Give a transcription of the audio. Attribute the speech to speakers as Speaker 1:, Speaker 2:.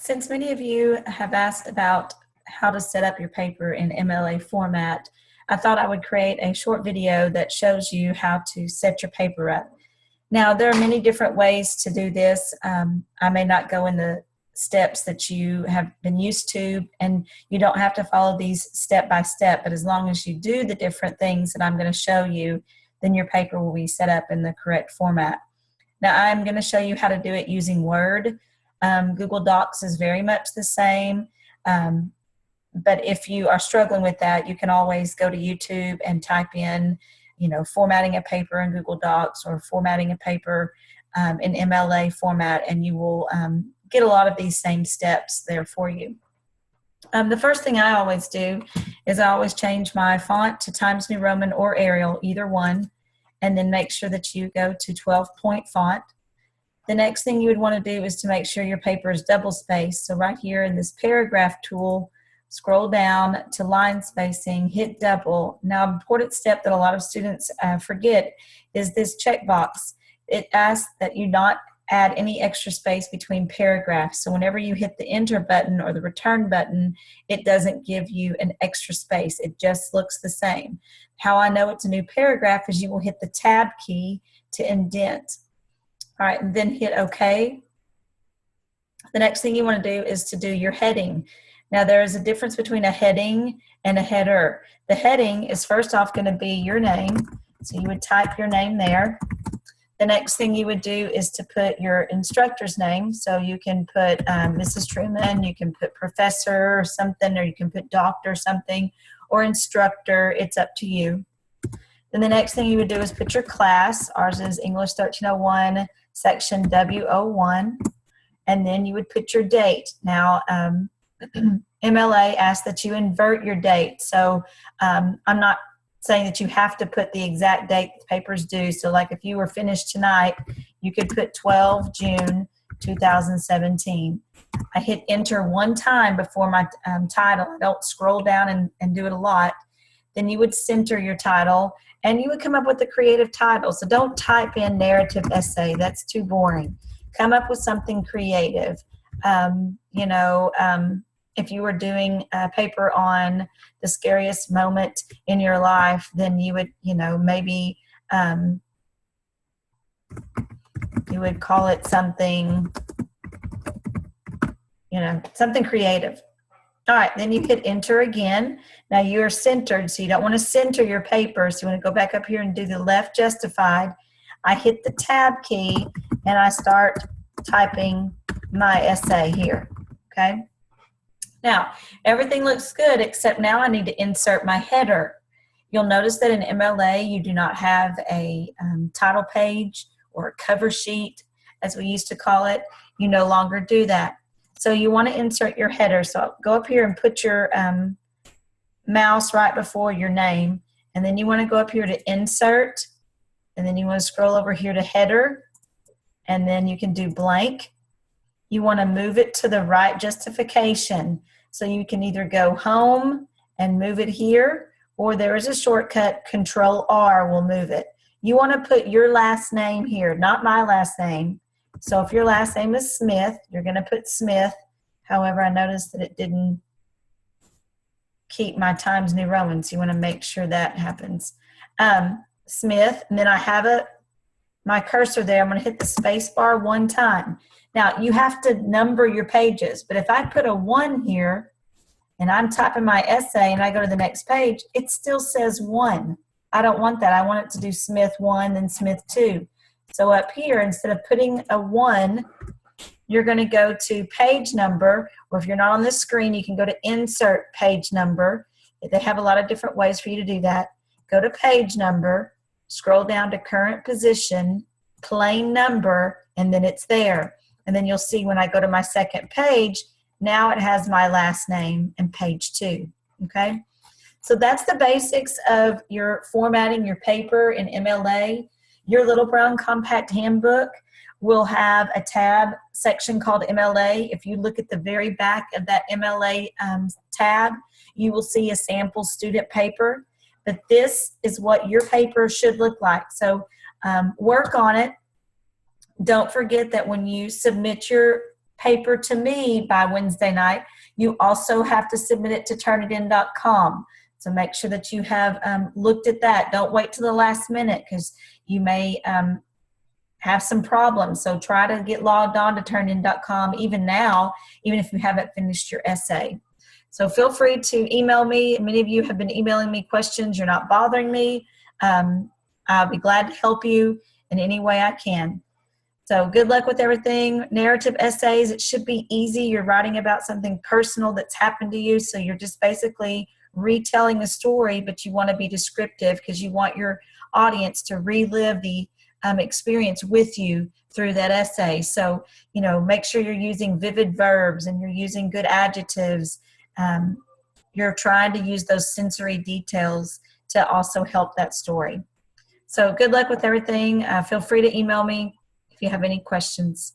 Speaker 1: Since many of you have asked about how to set up your paper in MLA format, I thought I would create a short video that shows you how to set your paper up. Now, there are many different ways to do this. I may not go in the steps that you have been used to, and you don't have to follow these step by step, but as long as you do the different things that I'm going to show you, then your paper will be set up in the correct format. Now, I'm going to show you how to do it using Word. Google Docs is very much the same, but if you are struggling with that, you can always go to YouTube and type in, formatting a paper in Google Docs or formatting a paper in MLA format, and you will get a lot of these same steps there for you. The first thing I always do is I always change my font to Times New Roman or Arial, either one, and then make sure that you go to 12-point font. The next thing you would want to do is to make sure your paper is double spaced. So right here in this paragraph tool, scroll down to line spacing, hit double. Now, an important step that a lot of students forget is this checkbox. It asks that you not add any extra space between paragraphs. So whenever you hit the enter button or the return button, it doesn't give you an extra space. It just looks the same. How I know it's a new paragraph is you will hit the tab key to indent. All right, and then hit OK. The next thing you want to do is to do your heading. Now, there is a difference between a heading and a header. The heading is first off going to be your name. So you would type your name there. The next thing you would do is to put your instructor's name. So you can put Mrs. Truman, you can put professor or something, or you can put doctor or something, or instructor. It's up to you. Then the next thing you would do is put your class. Ours is English 1301, section W01. And then you would put your date. Now, MLA asks that you invert your date. So I'm not saying that you have to put the exact date the paper's due. So like if you were finished tonight, you could put 12 June 2017. I hit enter one time before my title. I don't scroll down and do it a lot. Then you would center your title and you would come up with a creative title. So don't type in narrative essay. That's too boring. Come up with something creative. If you were doing a paper on the scariest moment in your life, then you would, maybe you would call it something, something creative. All right, then you hit enter again. Now you're centered, so you don't want to center your paper. So you want to go back up here and do the left justified. I hit the tab key and I start typing my essay here, okay? Now, everything looks good, except now I need to insert my header. You'll notice that in MLA, you do not have a title page or a cover sheet, as we used to call it. You no longer do that. So you want to insert your header. So go up here and put your mouse right before your name. And then you want to go up here to insert. And then you want to scroll over here to header. And then you can do blank. You want to move it to the right justification. So you can either go home and move it here, or there is a shortcut, Control R will move it. You want to put your last name here, not my last name. So if your last name is Smith, you're going to put Smith. However, I noticed that it didn't keep my Times New Roman, so you want to make sure that happens. Smith, and then I have my cursor there. I'm going to hit the space bar one time. Now, you have to number your pages, but if I put a 1 here and I'm typing my essay and I go to the next page, it still says 1. I don't want that. I want it to do Smith 1 and Smith 2. So up here, instead of putting a 1, you're going to go to page number, or if you're not on this screen, you can go to insert page number. They have a lot of different ways for you to do that. Go to page number, scroll down to current position, plain number, and then it's there. And then you'll see when I go to my second page, now it has my last name and page 2, okay? So that's the basics of your formatting your paper in MLA. Your Little Brown Compact Handbook will have a tab section called MLA. If you look at the very back of that MLA tab, you will see a sample student paper. But this is what your paper should look like. So work on it. Don't forget that when you submit your paper to me by Wednesday night, you also have to submit it to turnitin.com. So make sure that you have looked at that. Don't wait till the last minute because you may have some problems. So try to get logged on to turnitin.com even now, even if you haven't finished your essay. So feel free to email me. Many of you have been emailing me questions. You're not bothering me. I'll be glad to help you in any way I can. So good luck with everything. Narrative essays, it should be easy. You're writing about something personal that's happened to you. So you're just basically retelling a story, but you want to be descriptive because you want your audience to relive the experience with you through that essay. So, you know, make sure you're using vivid verbs and you're using good adjectives. You're trying to use those sensory details to also help that story. So good luck with everything. Feel free to email me if you have any questions.